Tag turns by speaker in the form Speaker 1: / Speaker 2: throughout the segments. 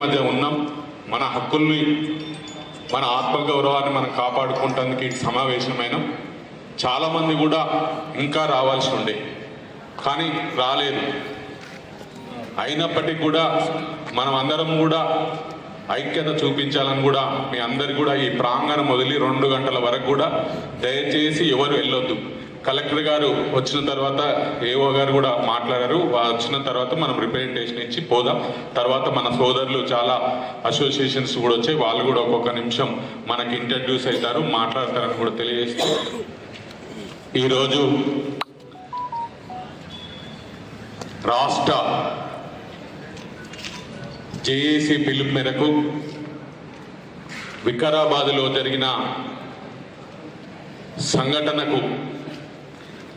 Speaker 1: మధ్య ఉన్నాం. మన హక్కుల్ని మన ఆత్మగౌరవాన్ని మనం కాపాడుకుంటానికి సమావేశమైన చాలామంది కూడా ఇంకా రావాల్సి ఉండే కానీ రాలేదు. అయినప్పటికీ కూడా మనం అందరం కూడా ఐక్యత చూపించాలని కూడా మీ అందరికి కూడా ఈ ప్రాంగణం వదిలి 2 గంటల వరకు కూడా దయచేసి ఎవరు వెళ్ళొద్దు. కలెక్టర్ గారు వచ్చిన తర్వాత ఏఓ గారు కూడా మాట్లాడారు. వచ్చిన తర్వాత మనం రిప్రజెంటేషన్ ఇచ్చి పోదాం. తర్వాత మన సోదరులు చాలా అసోసియేషన్స్ కూడా వచ్చాయి, వాళ్ళు కూడా ఒక్కొక్క నిమిషం మనకి ఇంట్రడ్యూస్ అవుతారు, మాట్లాడతారని కూడా తెలియజేస్తూ ఈరోజు రాష్ట్ర జేఏసీ పిలుపు మేరకు వికారాబాద్లో జరిగిన సంఘటనకు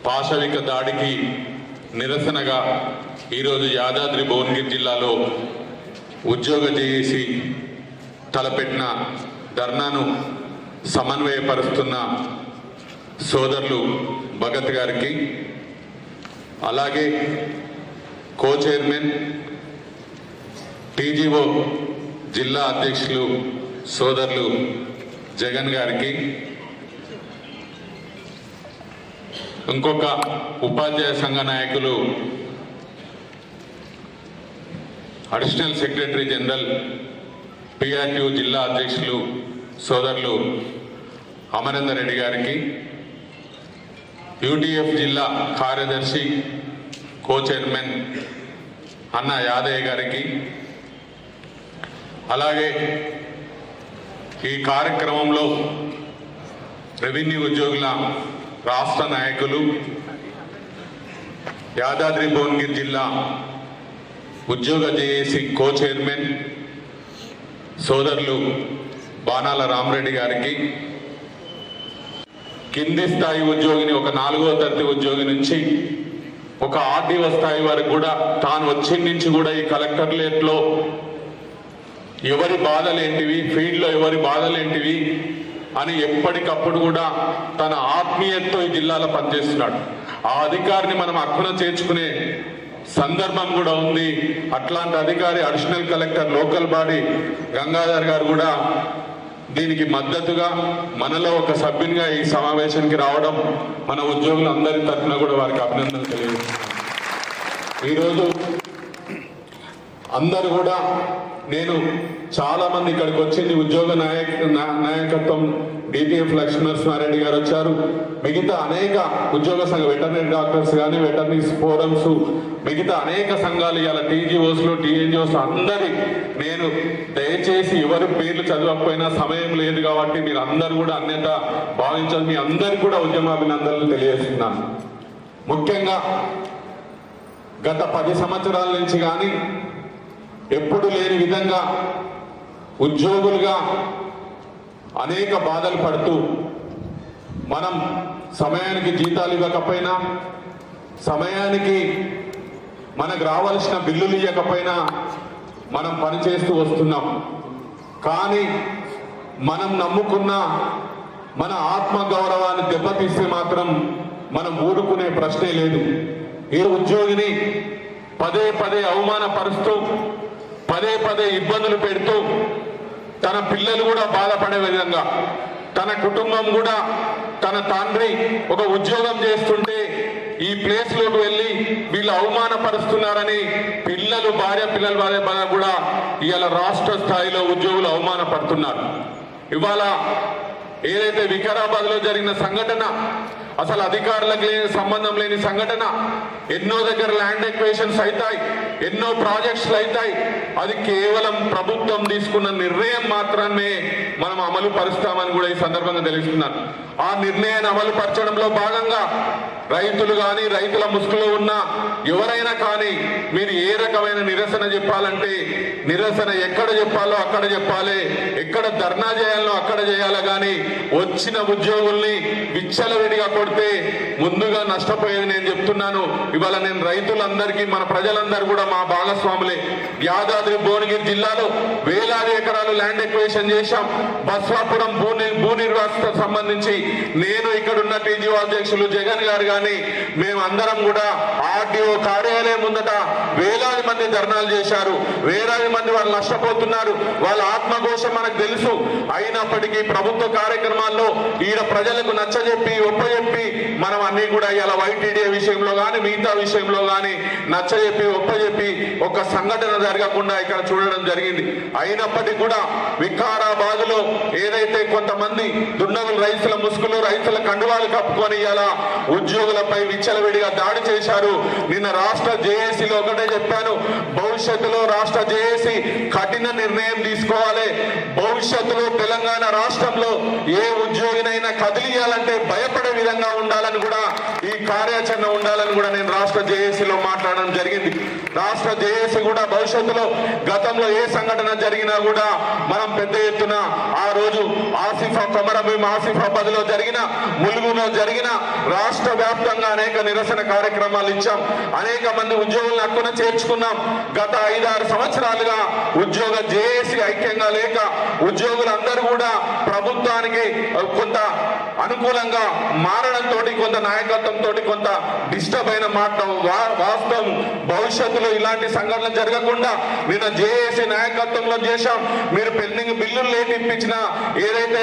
Speaker 1: పాశవిక దాడికి నిరసనగా ఈరోజు యాదాద్రి భువనగిరి జిల్లాలో ఉద్యోగ జేఏసీ తలపెట్టిన ధర్నాను సమన్వయపరుస్తున్న సోదరులు భగత్ గారికి, అలాగే కో చైర్మన్ టీజీఓ జిల్లా అధ్యక్షులు సోదరులు జగన్ గారికి, ఇంకొక ఉపాధ్యాయ సంఘ నాయకులు అడిషనల్ సెక్రటరీ జనరల్ పిఆర్యూ జిల్లా అధ్యక్షులు సోదరులు అమరేందర్ రెడ్డి గారికి, యూటీఎఫ్ జిల్లా కార్యదర్శి కో చైర్మన్ అన్న యాదయ్య గారికి, అలాగే ఈ కార్యక్రమంలో రెవెన్యూ ఉద్యోగుల రాష్ట్ర నాయకులు, యాదాద్రి భువనగిరి జిల్లా ఉద్యోగ జేఏసీ కో చైర్మన్ సోదరులు బాణాల రామరెడ్డి గారికి, కింది స్థాయి ఉద్యోగిని ఒక 4వ తరగతి ఉద్యోగి నుంచి ఒక ఆర్డీఓ స్థాయి వరకు కూడా తాను వచ్చిన నుంచి కూడా ఈ కలెక్టరేట్లో ఎవరి బాధలేంటివి, ఫీల్డ్లో ఎవరి బాధలేంటివి అని ఎప్పటికప్పుడు కూడా తన ఆత్మీయతతో ఈ జిల్లాలో పనిచేస్తున్నాడు. ఆ అధికారిని మనం హక్కున చేర్చుకునే సందర్భం కూడా ఉంది. అట్లాంటి అధికారి additional collector local body Gangadhar గారు కూడా దీనికి మద్దతుగా మనలో ఒక సభ్యునిగా ఈ సమావేశానికి రావడం మన ఉద్యోగులందరి తరఫున కూడా వారికి అభినందనలు తెలియజేస్తున్నాను. ఈరోజు అందరూ కూడా నేను చాలా మంది ఇక్కడికి వచ్చింది ఉద్యోగ నాయకత్వం డిటిఎఫ్ లక్ష్మీనరసింహారెడ్డి గారు వచ్చారు, మిగతా అనేక ఉద్యోగ సంఘ వెటర్నరీ డాక్టర్స్ కానీ వెటర్నరీ ఫోరమ్స్, మిగతా అనేక సంఘాలు ఇవాళ టీజీఓస్లు టీఎన్జిఓస్ అందరి నేను దయచేసి ఎవరి పేర్లు చదవకపోయినా సమయం లేదు కాబట్టి మీరు అందరూ కూడా అన్యత భావించాలి. మీ అందరికీ కూడా ఉద్యమాభినందనలు తెలియజేస్తున్నాను. ముఖ్యంగా గత 10 సంవత్సరాల నుంచి కానీ ఎప్పుడు లేని విధంగా ఉద్యోగులుగా అనేక బాధలు పడుతూ మనం సమయానికి జీతాలు ఇవ్వకపోయినా, సమయానికి మనకు రావాల్సిన బిల్లులు ఇవ్వకపోయినా మనం పనిచేస్తూ వస్తున్నాం. కానీ మనం నమ్ముకున్న మన ఆత్మగౌరవాన్ని దెబ్బతీస్తే మాత్రం మనం ఊరుకునే ప్రశ్నే లేదు. ఈ ఉద్యోగిని పదే పదే అవమానపరుస్తూ పదే పదే ఇబ్బందులు పెడుతూ తన పిల్లలు కూడా బాధపడే విధంగా, తన కుటుంబం కూడా తన తండ్రి ఒక ఉద్యోగం చేస్తుంటే ఈ ప్లేస్లోకి వెళ్ళి వీళ్ళు అవమానపరుస్తున్నారని భార్య పిల్లల బాధ కూడా ఇవాళ రాష్ట్ర స్థాయిలో ఉద్యోగులు అవమానపడుతున్నారు. ఇవాళ ఏదైతే వికారాబాద్లో జరిగిన సంఘటన అసలు అధికారులకు సంబంధం లేని సంఘటన, ఎన్నో దగ్గర ల్యాండ్ ఎక్వేషన్స్ అవుతాయి, ఎన్నో ప్రాజెక్ట్స్లు అవుతాయి. అది కేవలం ప్రభుత్వం తీసుకున్న నిర్ణయం మాత్రమే మనం అమలు పరుస్తామని కూడా ఈ సందర్భంగా తెలుస్తున్నాను. ఆ నిర్ణయాన్ని అమలు పరచడంలో భాగంగా రైతులు కానీ రైతుల ముసుగులో ఉన్న ఎవరైనా కానీ మీరు ఏ రకమైన నిరసన చెప్పాలంటే నిరసన ఎక్కడ చెప్పాలో అక్కడ చెప్పాలి, ఎక్కడ ధర్నా చేయాలో అక్కడ చేయాలి. కానీ వచ్చిన ఉద్యోగుల్ని విచ్చలవిడిగా కొడితే ముందుగా నష్టపోయేది నేను చెప్తున్నాను. ఇవాళ నేను రైతులందరికీ మన ప్రజలందరూ కూడా మా భాగస్వాములే. యాదాద్రి భువనగిరి జిల్లాలో వేలాది ఎకరాలు ల్యాండ్ ఎక్వేషన్ చేశాం. బస్వాపురం భూ నిర్వాసిత సంబంధించి నేను ఇక్కడున్న టీజీఓ అధ్యక్షులు జగన్ గారు కానీ మేమందరం కూడా ఆర్డీఓ కార్యాలయం ముందట వేల వేలాది మంది ధర్నాలు చేశారు, వేలాది మంది వాళ్ళు నష్టపోతున్నారు, వాళ్ళ ఆత్మఘోష మనకు తెలుసు. అయినప్పటికీ ప్రభుత్వ కార్యక్రమాల్లో ఈడ ప్రజలకు నచ్చజెప్పి ఒప్పజెప్పి మనం అన్ని కూడా ఇలా వైటీడీఏ విషయంలో కానీ మిగతా విషయంలో కానీ నచ్చజెప్పి ఒప్పజెప్పి ఒక సంఘటన జరగకుండా ఇక్కడ చూడడం జరిగింది. అయినప్పటికీ కూడా వికారాబాద్లో ఏదైతే కొంతమంది దుండగులు రైతుల ముసుగులు రైతుల కండువాలు కప్పుకొని ఇలా ఉద్యోగులపై విచ్చలవిడిగా దాడి చేశారు. నిన్న రాష్ట్ర జేఏసీలో ఒకటే చెప్పాను, భవిష్యత్తులో రాష్ట్ర జేఏసీ కఠిన నిర్ణయం తీసుకోవాలి. భవిష్యత్తులో తెలంగాణ రాష్ట్రంలో ఏ ఉద్యోగినైనా కదిలియాలంటే భయపడే విధంగా ఉండాలని కూడా ఈ కార్యాచరణ ఉండాలని కూడా నేను రాష్ట్ర జేఏసీలో మాట్లాడడం జరిగింది. రాష్ట్ర జేఏసీ కూడా భవిష్యత్తులో గతంలో ఏ సంఘటన జరిగినా కూడా మనం పెద్ద ఎత్తున ఆ రోజు కొమరభీం ఆసిఫాబాద్ లో జరిగిన ములుగులో జరిగిన రాష్ట్ర వ్యాప్తంగా అనేక నిరసన కార్యక్రమాలు ఇచ్చాం. అనేక మంది ఉద్యోగులను హక్కున చేర్చుకున్నాం. గత 5-6 సంవత్సరాలుగా ఉద్యోగ జేఏసీ ఐక్యంగా లేక ఉద్యోగులందరూ కూడా ప్రభుత్వానికి కొంత అనుకూలంగా మారడంతో కొంత నాయకత్వంతో కొంత డిస్టర్బ్ అయిన మాట వాస్తవం. భవిష్యత్తులో ఇలాంటి సంఘటనలు జరగకుండా నిన్న జేఏసీ నాయకత్వంలో చేశాం. మీరు పెండింగ్ బిల్లులు లేట్ ఇప్పించిన ఏదైతే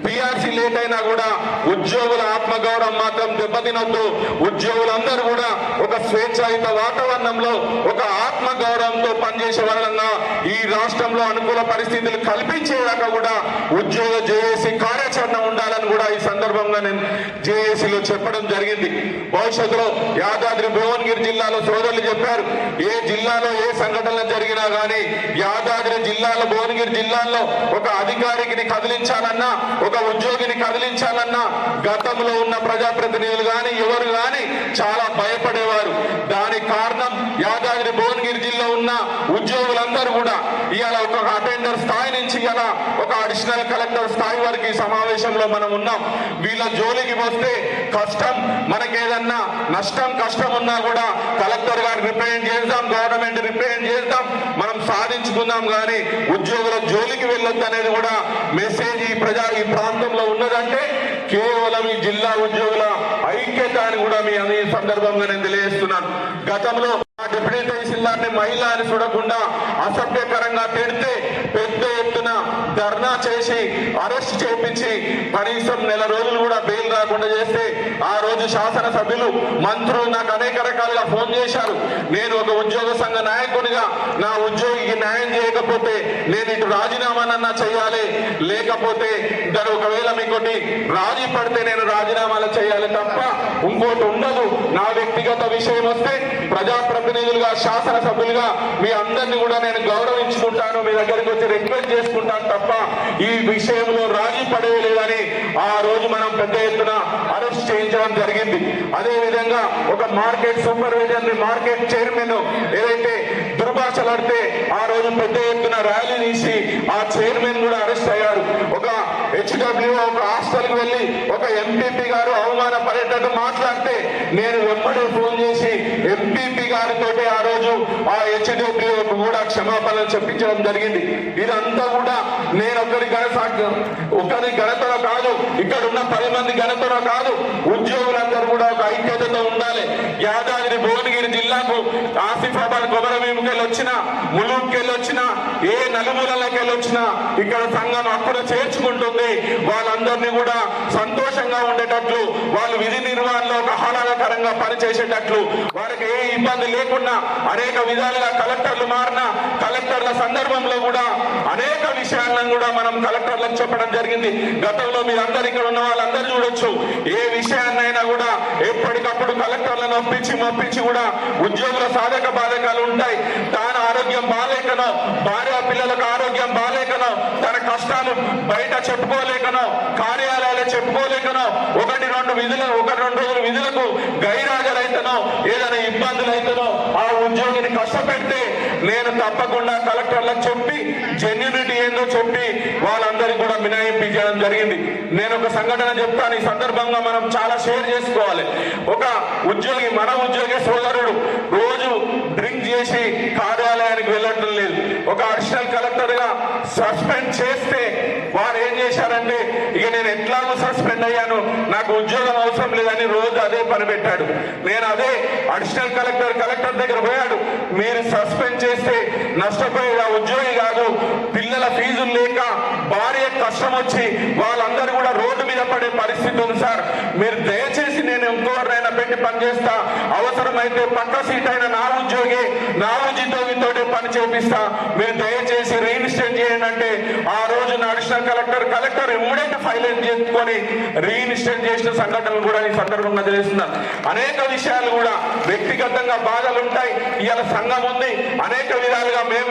Speaker 1: పిఆర్సీ లేట్ అయినా కూడా ఉద్యోగుల ఆత్మగౌరవం మాత్రం దెబ్బతినొద్దు. ఉద్యోగులందరూ కూడా ఒక స్వేచ్ఛాయుత వాతావరణంలో ఒక ఆత్మగౌరవంతో పనిచేసే విధంగా ఈ రాష్ట్రంలో అనుకూల పరిస్థితులు కల్పించేదాకా కూడా ఉద్యోగ జేఏసీ కార్యాచరణ ఉండాలని కూడా ఈ సందర్భంగా నేను జేఏసీలో చెప్పడం జరిగింది. భవిష్యత్తులో యాదాద్రి భువనగిరి జిల్లాలో సోదరులు చెప్పారు, ఏ జిల్లాలో ఏ సంఘటనలు జరిగినా కానీ యాదాద్రి జిల్లాలో భువనగిరి జిల్లాలో ఒక అధికారికి కదిలించాలన్నా ఒక ఉద్యోగిని కదిలించాలన్నా గతంలో ఉన్న ప్రజాప్రతినిధులు కానీ ఎవరు కానీ చాలా భయపడేవారు. దానికి కారణం యాదాద్రి భువనగిరి జిల్లా ఉన్న ఉద్యోగులందరూ కూడా ఇవాళ ఒక అటెండర్ స్థాయి నుంచి ఇలా ఒక అడిషనల్ కలెక్టర్ స్థాయి వరకు ఈ సమావేశంలో మనం ఉన్నాం. వీళ్ళ జోలికి వస్తే కష్టం, మనకేదన్నా నష్టం కష్టం ఉన్నా కూడా కలెక్టర్ గారిని రిప్రజెంట్ చేద్దాం, గవర్నమెంట్ రిప్రజెంట్ చేద్దాం, మనం సాధించుకుందాం. కానీ ఉద్యోగుల జోలికి వెళ్ళొద్దు అనేది కూడా మెసేజ్ ఈ ప్రాంతంలో ఉన్నదంటే కేవలం ఈ జిల్లా ఉద్యోగుల ఐక్యత అని కూడా మీ అనే సందర్భంగా నేను తెలియజేస్తున్నాను. గతంలో డిప్యూటీ తహసీల్దార్ని మహిళ అని చూడకుండా అసభ్యకరంగా పెడితే పెద్ద ఎత్తున ధర్నా చేసి అరెస్ట్ చేపించి కనీసం నెల రోజులు కూడా బెయిల్ రాకుండా చేస్తే ఆ రోజు శాసనసభ్యులు మంత్రులు నాకు అనేక రకాలుగా ఫోన్ చేశారు. నేను ఒక ఉద్యోగ సంఘ నాయకునిగా నా ఉద్యోగికి న్యాయం చేయకపోతే నేను ఇటు రాజీనామానన్నా చేయాలి, లేకపోతే దాని ఒకవేళ మీకోటి రాజీ పడితే నేను రాజీనామాలు చేయాలి తప్ప ఇంకోటి ఉండదు. నా వ్యక్తిగత విషయం వస్తే ప్రజాప్రతినిధులుగా శాసనసభ్యులుగా మీ అందరినీ కూడా నేను గౌరవించుకుంటాను, మీ దగ్గరికి వచ్చి రిక్వెస్ట్ చేసుకుంటాను తప్ప ఈ విషయంలో రాజీ పడేయలేదని ఆ రోజు మనం పెద్ద ఎత్తున అరెస్ట్ చేయించడం జరిగింది. అదే విధంగా ఒక మార్కెట్ సూపర్వైజర్ ని మార్కెట్ చైర్మన్ ఏదైతే దుర్భాషలాడితే ఆ రోజు పెద్ద ఎత్తున ర్యాలీ తీసి ఆ చైర్మన్ కూడా అరెస్ట్ అయ్యారు. ఒక హెచ్డబ్ల్యూ ఒక హాస్టల్కి వెళ్ళి ఒక ఎంపీపీ గారు అవమానపడేటట్టు మాట్లాడితే నేను వెంబడి ఫోన్ చేసి ఎంపీపీ గారితో ఆ రోజు ఆ హెచ్డబ్ల్యూ కూడా క్షమాపణలు చెప్పించడం జరిగింది. ఇదంతా కూడా నేను ఒకరి ఘనతలో కాదు, ఇక్కడ ఉన్న 10 మంది ఘనతలో కాదు, ఉద్యోగులందరూ కూడా ఒక ఐక్యతతో ఉండాలి. యాదాద్రి భువనగిరి జిల్లాకు ఆసిఫాబాద్ కొమరభీంకెళ్ళి వచ్చినా ములుగుకెళ్ళి వచ్చినా ఏ నలుమూలకెళ్ళి వచ్చినా ఇక్కడ సంఘం హక్కును చేర్చుకుంటుంది. వాళ్ళందరినీ కూడా సంతోషంగా ఉండేటట్లు, వాళ్ళు విధి నిర్వహణలో ఒక ఆహ్లాదకరంగా పనిచేసేటట్లు, వారికి ఏ ఇబ్బంది లేకుండా అనేక విధాలుగా కలెక్టర్లు మారిన కలెక్టర్ల సందర్భంలో కూడా అనేక విషయాలను కూడా మనం కలెక్టర్లకు చెప్పడం జరిగింది. గతంలో మీరందరూ ఇక్కడ ఉన్న వాళ్ళందరూ చూడొచ్చు, ఏ విషయాన్నైనా కూడా ఎప్పటికప్పుడు కలెక్టర్లను ఒప్పించి కూడా ఉద్యోగుల సాధక బాధకాలు ఉంటాయి. తన ఆరోగ్యం బాగాలేకనో, భార్య పిల్లలకు ఆరోగ్యం బాగాలేకనో, తన కష్టాలు బయట చెప్పుకోలేకనో, కార్యాలయాలు చెప్పుకోలేకనో, 1-2 రోజుల విధులకు గైరాజరైతేనో, ఏదైనా ఇబ్బందులు అయితేనో ఆ ఉద్యోగిని కష్టపెడితే నేను తప్పకుండా కలెక్టర్లకు చెప్పి జెన్యూనిటీ ఏందో చెప్పి వాళ్ళందరికీ కూడా మినహాయింపించడం జరిగింది. నేను ఒక సంఘటన చెప్తాను, ఈ సందర్భంగా మనం చాలా షేర్ చేసుకోవాలి. ఒక ఉద్యోగి, మన ఉద్యోగి సోదరుడు రోజు డ్రింక్ చేసి కార్యాలయానికి వెళ్ళటం లేదు. ఒక అడిషనల్ కలెక్టర్ గా సస్పెండ్ చేస్తే వారు ఏం చేశారంటే ఇక నేను ఎట్లాగో సస్పెండ్ అయ్యాను, నాకు ఉద్యోగం అవసరం లేదని రోజు అదే పని పెట్టాడు. నేను అదే అడిషనల్ కలెక్టర్ దగ్గర పోయాడు, మీరు సస్పెండ్ చేస్తే నష్టపోయేది ఆ ఉద్యోగి కాదు, పిల్లల ఫీజులు లేక భార్య కష్టం వచ్చి వాళ్ళందరూ కూడా రోడ్డు మీద పడే పరిస్థితి ఉంది సార్. మీరు దయచేసి నేను ఇంకోవరైనా పెట్టి పనిచేస్తా, అవసరమైతే పక్క సీట్ అయిన నా ఉద్యోగితో పని చేపిస్తా, మీరు దయచేసి రీఇన్స్టేట్ చేయండి అంటే ఆ రోజు అడిషనల్ కలెక్టర్ ఇమ్మీడియట్ ఫైల్ చేసుకొని రీఇన్స్టేట్ చేసిన సంఘటనలు కూడా ఈ సందర్భంగా తెలుస్తున్నాను. అనేక విషయాలు కూడా వ్యక్తిగతంగా బాధలు ఉంటాయి. ఇవాళ సంఘం ఉంది, అనేక విధాలుగా మేము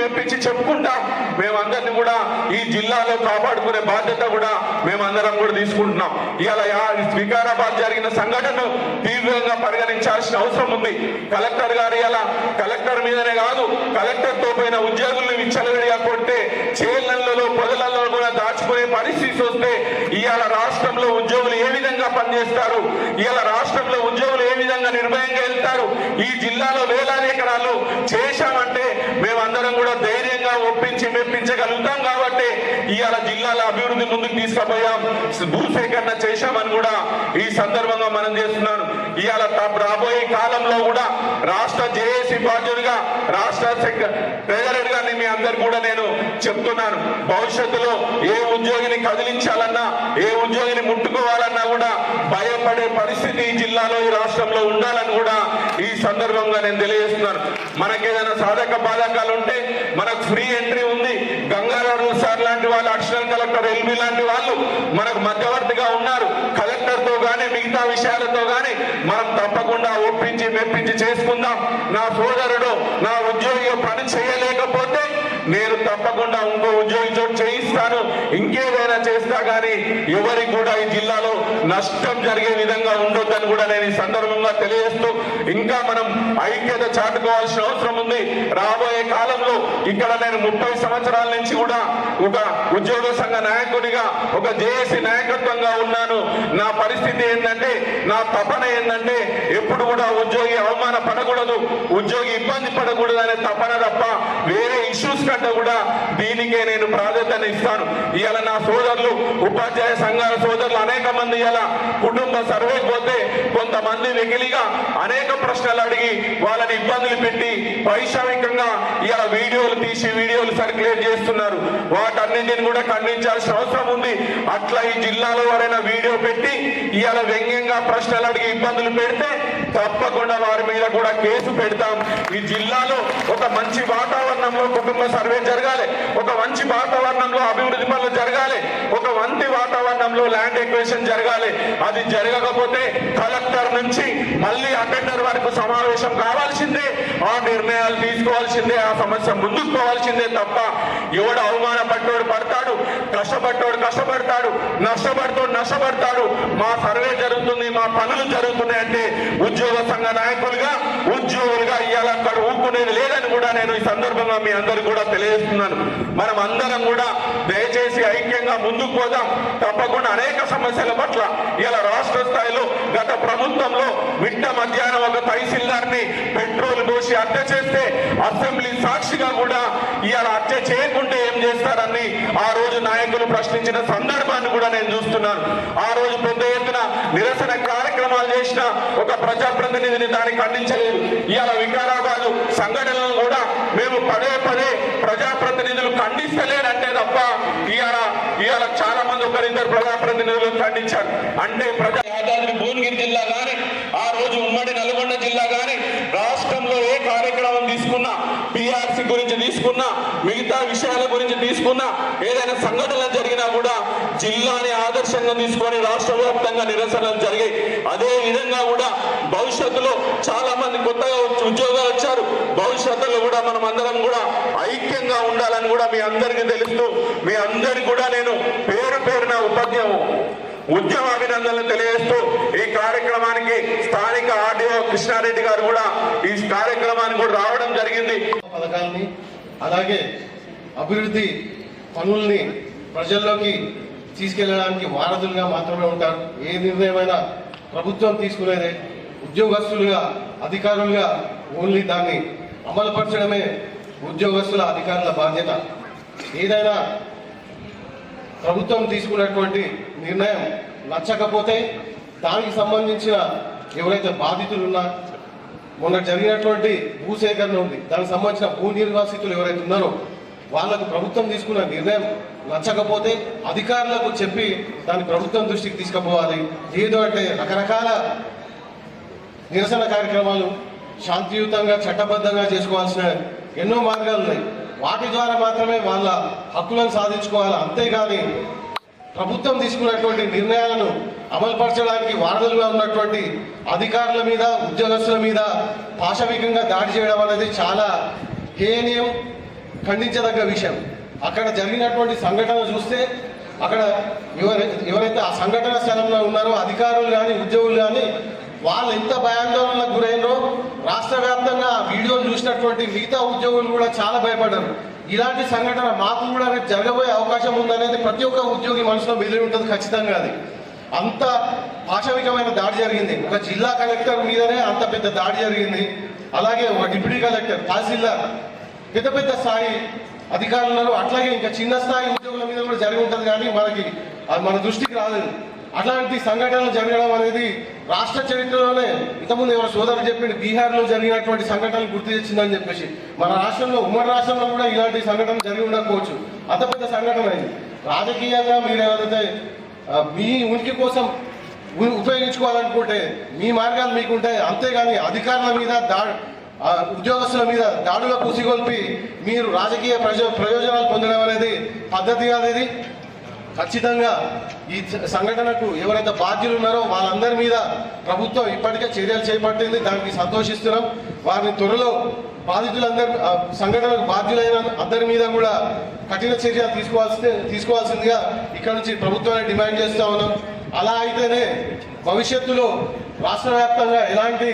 Speaker 1: మెప్పించి చెప్పుకుంటాం. మేమందరినీ కూడా ఈ జిల్లాలో కాపాడుకునే బాధ్యత కూడా మేమందరం కూడా తీసుకుంటున్నాం. ఇవాళ వికారాబాద్ జరిగిన సంఘటన తీవ్రంగా పరిగణించాల్సిన అవసరం ఉంది. కలెక్టర్ గారు ఇలా కలెక్టర్ మీదనే కాదు, కలెక్టర్ తో పోయిన ఉద్యోగులను విచ్చలవిడిగా కొడితే చేళ్లలో పొదలలో కూడా దాచుకునే పరిస్థితి వస్తే ఇవాళ రాష్ట్రంలో ఉద్యోగులు ఏ విధంగా పనిచేస్తారు, ఇవాళ రాష్ట్రంలో ఉద్యోగులు ఏ విధంగా నిర్భయంగా వెళ్తారు. ఈ జిల్లాలో వేలాది ఎకరాలు చేశామంటే మేమందరం కూడా ధైర్యంగా మెప్పించగలుగుతాం కాబట్టి ఇవాళ జిల్లాల అభివృద్ధి ముందుకు తీసుకుపోయాం, భూసేకరణ చేశామని కూడా ఈ సందర్భంగా మనం చేస్తున్నాను. ఇవాళ రాబోయే కాలంలో కూడా రాష్ట్ర జేఏసీ బాధ్యుడిగా రాష్ట్ర ట్రెజరర్ గారిని మీ అందరు కూడా నేను చెప్తున్నాను, భవిష్యత్తులో ఏ ఉద్యోగిని కదిలించాలన్నా ఏ ఉద్యోగిని ముట్టుకోవాలన్నా కూడా భయపడే పరిస్థితి ఈ జిల్లాలో ఈ రాష్ట్రంలో ఉండాలని కూడా ఈ సందర్భంగా నేను తెలియజేస్తున్నాను. మనకేదైనా సాధక బాధకాలు ఉంటే మనకు ఫ్రీ ఎంట్రీ ఉంది. గంగారావు సార్ లాంటి వాళ్ళు, అడిషనల్ కలెక్టర్ ఎల్బీ లాంటి వాళ్ళు మనకు మధ్యవర్తిగా ఉన్నారు. కలెక్టర్ తో గానీ మిగతా విషయాలతో గానీ మనం తప్పకుండా మెప్పించి చేసుకుందాం. నా సోదరుడు నా ఉద్యోగి పని చేయలేకపోతే నేను తప్పకుండా ఇంకో ఉద్యోగి చోటు చేయిస్తాను, ఇంకేదైనా చేస్తా కానీ ఎవరికి కూడా ఈ జిల్లాలో నష్టం జరిగే విధంగా ఉండొద్దని కూడా నేను ఈ సందర్భంగా తెలియజేస్తూ ఇంకా మనం ఐక్యత చాటుకోవాల్సిన అవసరం ఉంది. రాబోయే కాలంలో ఇక్కడ నేను 30 సంవత్సరాల నుంచి కూడా ఒక ఉద్యోగ సంఘ నాయకుడిగా, ఒక జేఏసీ నాయకత్వంగా ఉన్నాను. నా పరిస్థితి ఏంటంటే, నా తపన ఏంటంటే ఎప్పుడు కూడా ఉద్యోగి అవమాన పడకూడదు, ఉద్యోగి ఇబ్బంది పడకూడదు అనే తపన తప్ప వేరే ఇష్యూస్ కంటే కూడా దీనికే నేను ప్రాధాన్యత ఇస్తాను. ఇవాళ నా సోదరులు ఉపాధ్యాయ సంఘాల సోదరులు అనేక మంది ఇలా కుటుంబ సర్వేకి పోతే కొంతమంది వెకిలిగా అనేక ప్రశ్నలు అడిగి వాళ్ళని ఇబ్బందులు పెట్టి వైషమికంగా ఇలా వీడియోలు సర్క్యులేట్ చేస్తున్నారు. వాటన్నింటిని కూడా ఖండించాల్సిన అవసరం ఉంది. అట్లా ఈ జిల్లాలో ఎవరైనా వీడియో పెట్టి ఇవాళ వ్యంగ్యంగా ప్రశ్నలు అడిగి ఇబ్బందులు పెడితే తప్పకుండా వారి మీద కూడా కేసు పెడతాం. ఈ జిల్లాలో ఒక మంచి వాతావరణంలో కుటుంబ సర్వే జరగాలి, ఒక మంచి వాతావరణంలో అభివృద్ధి పనులు జరగాలి, ఒక మంచి వాతావరణంలో ల్యాండ్ ఎక్వేషన్ జరగాలి. అది జరగకపోతే కలెక్టర్ నుంచి మళ్ళీ అటెండర్ వరకు సమావేశం కావాల్సిందే, ఆ నిర్ణయాలు తీసుకోవాల్సిందే, ఆ సమస్య ముందుకు పోవాల్సిందే తప్ప ఎవడు అవమానపడ్డోడు పడతాడు, కష్టపడతాడు, నష్టపడతాడు. మా సర్వే జరుగుతుంది, మా పనులు జరుగుతున్నాయి అంటే ఉద్యోగ సంఘ ఉద్యోగులుగా ఇవాళ అక్కడ ఊరుకునేది లేదని కూడా నేను ఈ సందర్భంగా మీ అందరూ కూడా తెలియజేస్తున్నాను. మనం అందరం కూడా దయచేసి ఐక్యంగా ముందుకు పోదాం. తప్పకుండా అనేక సమస్యల పట్ల ఇలా రాష్ట్ర స్థాయిలో గత ప్రభుత్వంలో మిట్ట మధ్యాహ్నం ఒక తహసీల్దార్ని పెట్రోల్ పోసి హత్య చేస్తే అసెంబ్లీ సాక్షిగా కూడా ఇవాళ హత్య చేయకుంటే ఏం చేస్తారని ఆ రోజు నాయకులు ప్రశ్నించిన సందర్భాన్ని కూడా నేను చూస్తున్నాను. ఆ రోజు పెద్ద ఎత్తున నిరసన కార్యక్రమాలు చేసిన ఒక ప్రజాప్రతినిధిని దాన్ని ఖండించలేదు. ఇవాళ వికారాబాద్ సంఘటనలను కూడా మేము పదే ప్రజాప్రతినిధులు ఖండిస్తలేనంటే తప్ప ఇవాళ చాలా మంది ఒకరిద్దరు ప్రజాప్రతినిధులు ఖండించారు. అంటే యాదాద్రి భువనగిరి జిల్లా కానీ ఆ రోజు ఉమ్మడి నల్గొండ జిల్లా కానీ రాష్ట్రంలో ఏ కార్యక్రమం తీసుకున్నా, పిఆర్సీ గురించి తీసుకున్నా, మిగతా విషయాల గురించి తీసుకున్నా, ఏదైనా సంఘటనలు జరిగినా కూడా జిల్లాని ఆదర్శంగా తీసుకొని రాష్ట్ర వ్యాప్తంగా నిరసనలు జరిగాయి. అదే విధంగా కూడా భవిష్యత్తులో చాలా మంది కొత్తగా ఉద్యోగాలు వచ్చారు. భవిష్యత్తులో కూడా మనం అందరం కూడా ఐక్యంగా ఉండాలని కూడా మీ అందరికీ తెలుస్తూ మీ అందరికీ కూడా నేను పేరున ఉద్యమ అభినందనలు తెలియజేస్తూ ఈ కార్యక్రమానికి స్థానిక ఆర్డీఓ కృష్ణారెడ్డి గారు కూడా ఈ కార్యక్రమానికి కూడా రావడం జరిగింది.
Speaker 2: పథకాన్ని అలాగే అభివృద్ధి పనుల్ని ప్రజల్లోకి తీసుకెళ్లడానికి వారధులుగా మాత్రమే ఉంటారు. ఏ నిర్ణయమైనా ప్రభుత్వం తీసుకునేదే. ఉద్యోగస్తులుగా అధికారులుగా ఓన్లీ దాన్ని అమలుపరచడమే ఉద్యోగస్తుల అధికారుల బాధ్యత. ఏదైనా ప్రభుత్వం తీసుకున్నటువంటి నిర్ణయం నచ్చకపోతే దానికి సంబంధించిన ఎవరైతే బాధితులు ఉన్నా మొన్న జరిగినటువంటి భూసేకరణ ఉంది, దానికి సంబంధించిన భూ నిర్వాసితులు ఎవరైతే ఉన్నారో వాళ్ళకు ప్రభుత్వం తీసుకున్న నిర్ణయం నచ్చకపోతే అధికారులకు చెప్పి దాన్ని ప్రభుత్వం దృష్టికి తీసుకుపోవాలి. లేదు అంటే రకరకాల నిరసన కార్యక్రమాలు శాంతియుతంగా చట్టబద్ధంగా చేసుకోవాల్సిన ఎన్నో మార్గాలు ఉన్నాయి. వాటి ద్వారా మాత్రమే వాళ్ళ హక్కులను సాధించుకోవాలి. అంతేగాని ప్రభుత్వం తీసుకున్నటువంటి నిర్ణయాలను అమలుపరచడానికి వారధులుగా ఉన్నటువంటి అధికారుల మీద, ఉద్యోగస్తుల మీద పాశవికంగా దాడి చేయడం అనేది చాలా హేనీయం, ఖండించదగ్గ విషయం. అక్కడ జరిగినటువంటి సంఘటన చూస్తే అక్కడ ఎవరైతే ఆ సంఘటన స్థలంలో ఉన్నారో అధికారులు కానీ ఉద్యోగులు కానీ వాళ్ళు ఎంత భయాందోళనకు గురైనో రాష్ట్ర వ్యాప్తంగా ఆ వీడియోలు చూసినటువంటి మిగతా ఉద్యోగులు కూడా చాలా భయపడ్డారు. ఇలాంటి సంఘటన మాకు కూడా రేపు జరగబోయే అవకాశం ఉందనేది ప్రతి ఒక్క ఉద్యోగి మనసులో మెదిలి ఉంటుంది ఖచ్చితంగా. అది అంత పాశవికమైన దాడి జరిగింది. ఒక జిల్లా కలెక్టర్ మీదనే అంత పెద్ద దాడి జరిగింది. అలాగే ఒక డిప్యూటీ కలెక్టర్, తహసీల్దార్, పెద్ద పెద్ద స్థాయి అధికారులు, అట్లాగే ఇంకా చిన్న స్థాయి ఉద్యోగుల మీద కూడా జరిగి ఉంటుంది. కానీ మనకి అది మన దృష్టికి రాలేదు. అట్లాంటి సంఘటనలు జరగడం అనేది రాష్ట్ర చరిత్రలోనే ఇంతకుముందు ఎవరు సోదరులు చెప్పింది బీహార్లో జరిగినటువంటి సంఘటనలు గుర్తు తెచ్చిందని చెప్పేసి మన రాష్ట్రంలో, ఉమ్మడి రాష్ట్రంలో కూడా ఇలాంటి సంఘటనలు జరిగి ఉండకపోవచ్చు. అంత పెద్ద సంఘటన అయింది. రాజకీయంగా మీరు ఏదైతే మీ ఉనికి కోసం ఉపయోగించుకోవాలనుకుంటే మీ మార్గాలు మీకుంటాయి. అంతేగాని అధికారుల మీద ఉద్యోగస్తుల మీద దాడులకు ఉసిగొల్పి మీరు రాజకీయ ప్రయోజనాలు పొందడం అనేది పద్ధతి కాదు. ఖచ్చితంగా ఈ సంఘటనకు ఎవరైతే బాధ్యులు ఉన్నారో వాళ్ళందరి మీద ప్రభుత్వం ఇప్పటికే చర్యలు చేపట్టింది. దానికి సంతోషిస్తున్నాం. వారిని త్వరలో బాధితులందరి సంఘటనకు బాధ్యులైన అందరి మీద కూడా కఠిన చర్యలు తీసుకోవాల్సిందిగా ఇక్కడ నుంచి ప్రభుత్వాన్ని డిమాండ్ చేస్తూ ఉన్నాం. అలా అయితేనే భవిష్యత్తులో రాష్ట్ర వ్యాప్తంగా ఎలాంటి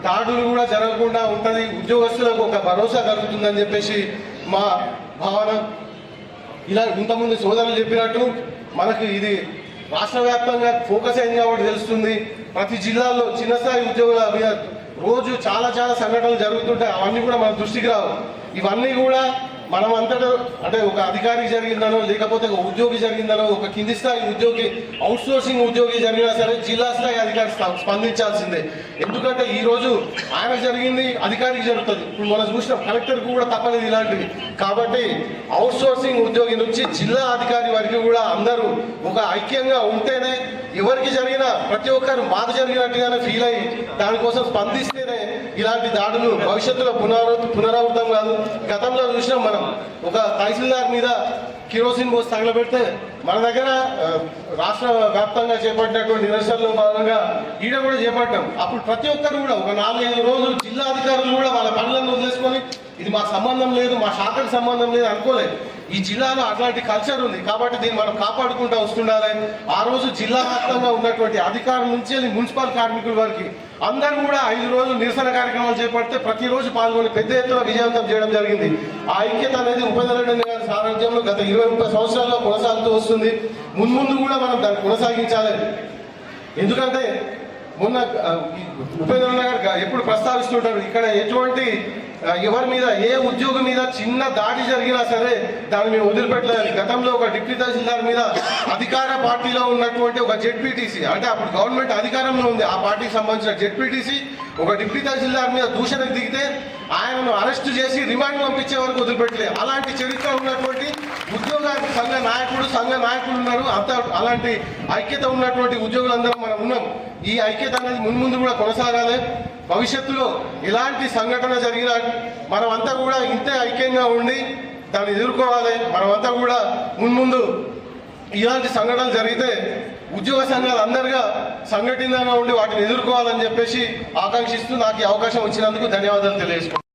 Speaker 2: దాడులు కూడా జరగకుండా ఉంటుంది, ఉద్యోగస్తులకు ఒక భరోసా కలుగుతుందని చెప్పేసి మా భావన. ఇలా ఇంతకుముందు సోదరులు చెప్పినట్టు మనకు ఇది రాష్ట్ర వ్యాప్తంగా ఫోకస్ అయింది కాబట్టి తెలుస్తుంది. ప్రతి జిల్లాలో చిన్న స్థాయి ఉద్యోగుల మీద రోజు చాలా సంఘటనలు జరుగుతుంటాయి. అవన్నీ కూడా మన దృష్టికి రావు. ఇవన్నీ కూడా మనం అంతటా అంటే ఒక అధికారికి జరిగిందనో, లేకపోతే ఒక ఉద్యోగి జరిగిందనో, ఒక కింది స్థాయి ఉద్యోగి, అవుట్ సోర్సింగ్ ఉద్యోగి జరిగినా సరే జిల్లా స్థాయి అధికారి స్పందించాల్సిందే. ఎందుకంటే ఈ రోజు ఆయన జరిగింది అధికారికి జరుగుతుంది. ఇప్పుడు మనం చూసినాం కలెక్టర్కి కూడా తప్పలేదు ఇలాంటివి. కాబట్టి అవుట్ సోర్సింగ్ ఉద్యోగి నుంచి జిల్లా అధికారి వరకు కూడా అందరూ ఒక ఐక్యంగా ఉంటేనే ఎవరికి జరిగినా ప్రతి ఒక్కరు మాకు జరిగినట్టుగానే ఫీల్ అయ్యి దానికోసం స్పందిస్తేనే ఇలాంటి దాడులు భవిష్యత్తులో పునరావృతం కాదు. గతంలో చూసినాం మనం ఒక తహసీల్దార్ మీద కిరోసిన్ పోసి తగలబెడితే మన దగ్గర రాష్ట్ర వ్యాప్తంగా చేపట్టినటువంటి నిరసనలో భాగంగా ఈడ కూడా చేపట్టాం. అప్పుడు ప్రతి ఒక్కరు కూడా ఒక 4-5 రోజులు జిల్లా అధికారులు కూడా వాళ్ళ పనులను వదిలేసుకొని ఇది మాకు సంబంధం లేదు, మా శాఖకు సంబంధం లేదు అనుకోలేదు. ఈ జిల్లాలో అట్లాంటి కల్చర్ ఉంది కాబట్టి దీన్ని మనం కాపాడుకుంటూ వస్తుండాలి. ఆ రోజు జిల్లా వ్యాప్తంగా ఉన్నటువంటి అధికారుల నుంచి మున్సిపల్ కార్మికుల వరకు అందరూ కూడా 5 రోజులు నిరసన కార్యక్రమాలు చేపడితే ప్రతిరోజు పాల్గొని పెద్ద ఎత్తున విజయవంతం చేయడం జరిగింది. ఆ ఐక్యత అనేది ఉపేంద్ర రెడ్డి గారి సారథ్యంలో గత 20-30 సంవత్సరాల్లో కొనసాగుతూ వస్తుంది. ముందు కూడా మనం దాన్ని కొనసాగించాలి. ఎందుకంటే మొన్న ఉపేంద్ర గారు ఎప్పుడు ప్రస్తావిస్తుంటారు ఇక్కడ ఎటువంటి ఎవరి మీద ఏ ఉద్యోగం మీద చిన్న దాడి జరిగినా సరే దాన్ని మేము వదిలిపెట్టలేదు. గతంలో ఒక డిప్యూటీ తహసీల్దార్ మీద అధికార పార్టీలో ఉన్నటువంటి ఒక జెడ్పీటీసీ, అంటే అప్పుడు గవర్నమెంట్ అధికారంలో ఉంది ఆ పార్టీకి సంబంధించిన జెడ్పీటీసీ ఒక డిప్యూటీ తహసీల్దార్ మీద దూషణకు దిగితే ఆయనను అరెస్టు చేసి రిమాండ్ పంపించే వరకు వదిలిపెట్టలేదు. అలాంటి చరిత్ర ఉన్నటువంటి ఉద్యోగ సంఘ నాయకులు ఉన్నారు. అలాంటి ఐక్యత ఉన్నటువంటి ఉద్యోగులందరం మనం ఉన్నాం. ఈ ఐక్యత అనేది ముందు కూడా కొనసాగాలి. భవిష్యత్తులో ఎలాంటి సంఘటన జరిగినా మనమంతా కూడా ఇంతే ఐక్యంగా ఉండి దాన్ని ఎదుర్కోవాలి. మనమంతా కూడా ముందు ఇలాంటి సంఘటనలు జరిగితే ఉద్యోగ సంఘాలు అందరిగా సంఘటితంగా ఉండి వాటిని ఎదుర్కోవాలని చెప్పేసి ఆకాంక్షిస్తూ నాకు ఈ అవకాశం ఇచ్చినందుకు ధన్యవాదాలు తెలియజేసుకుంటున్నాను.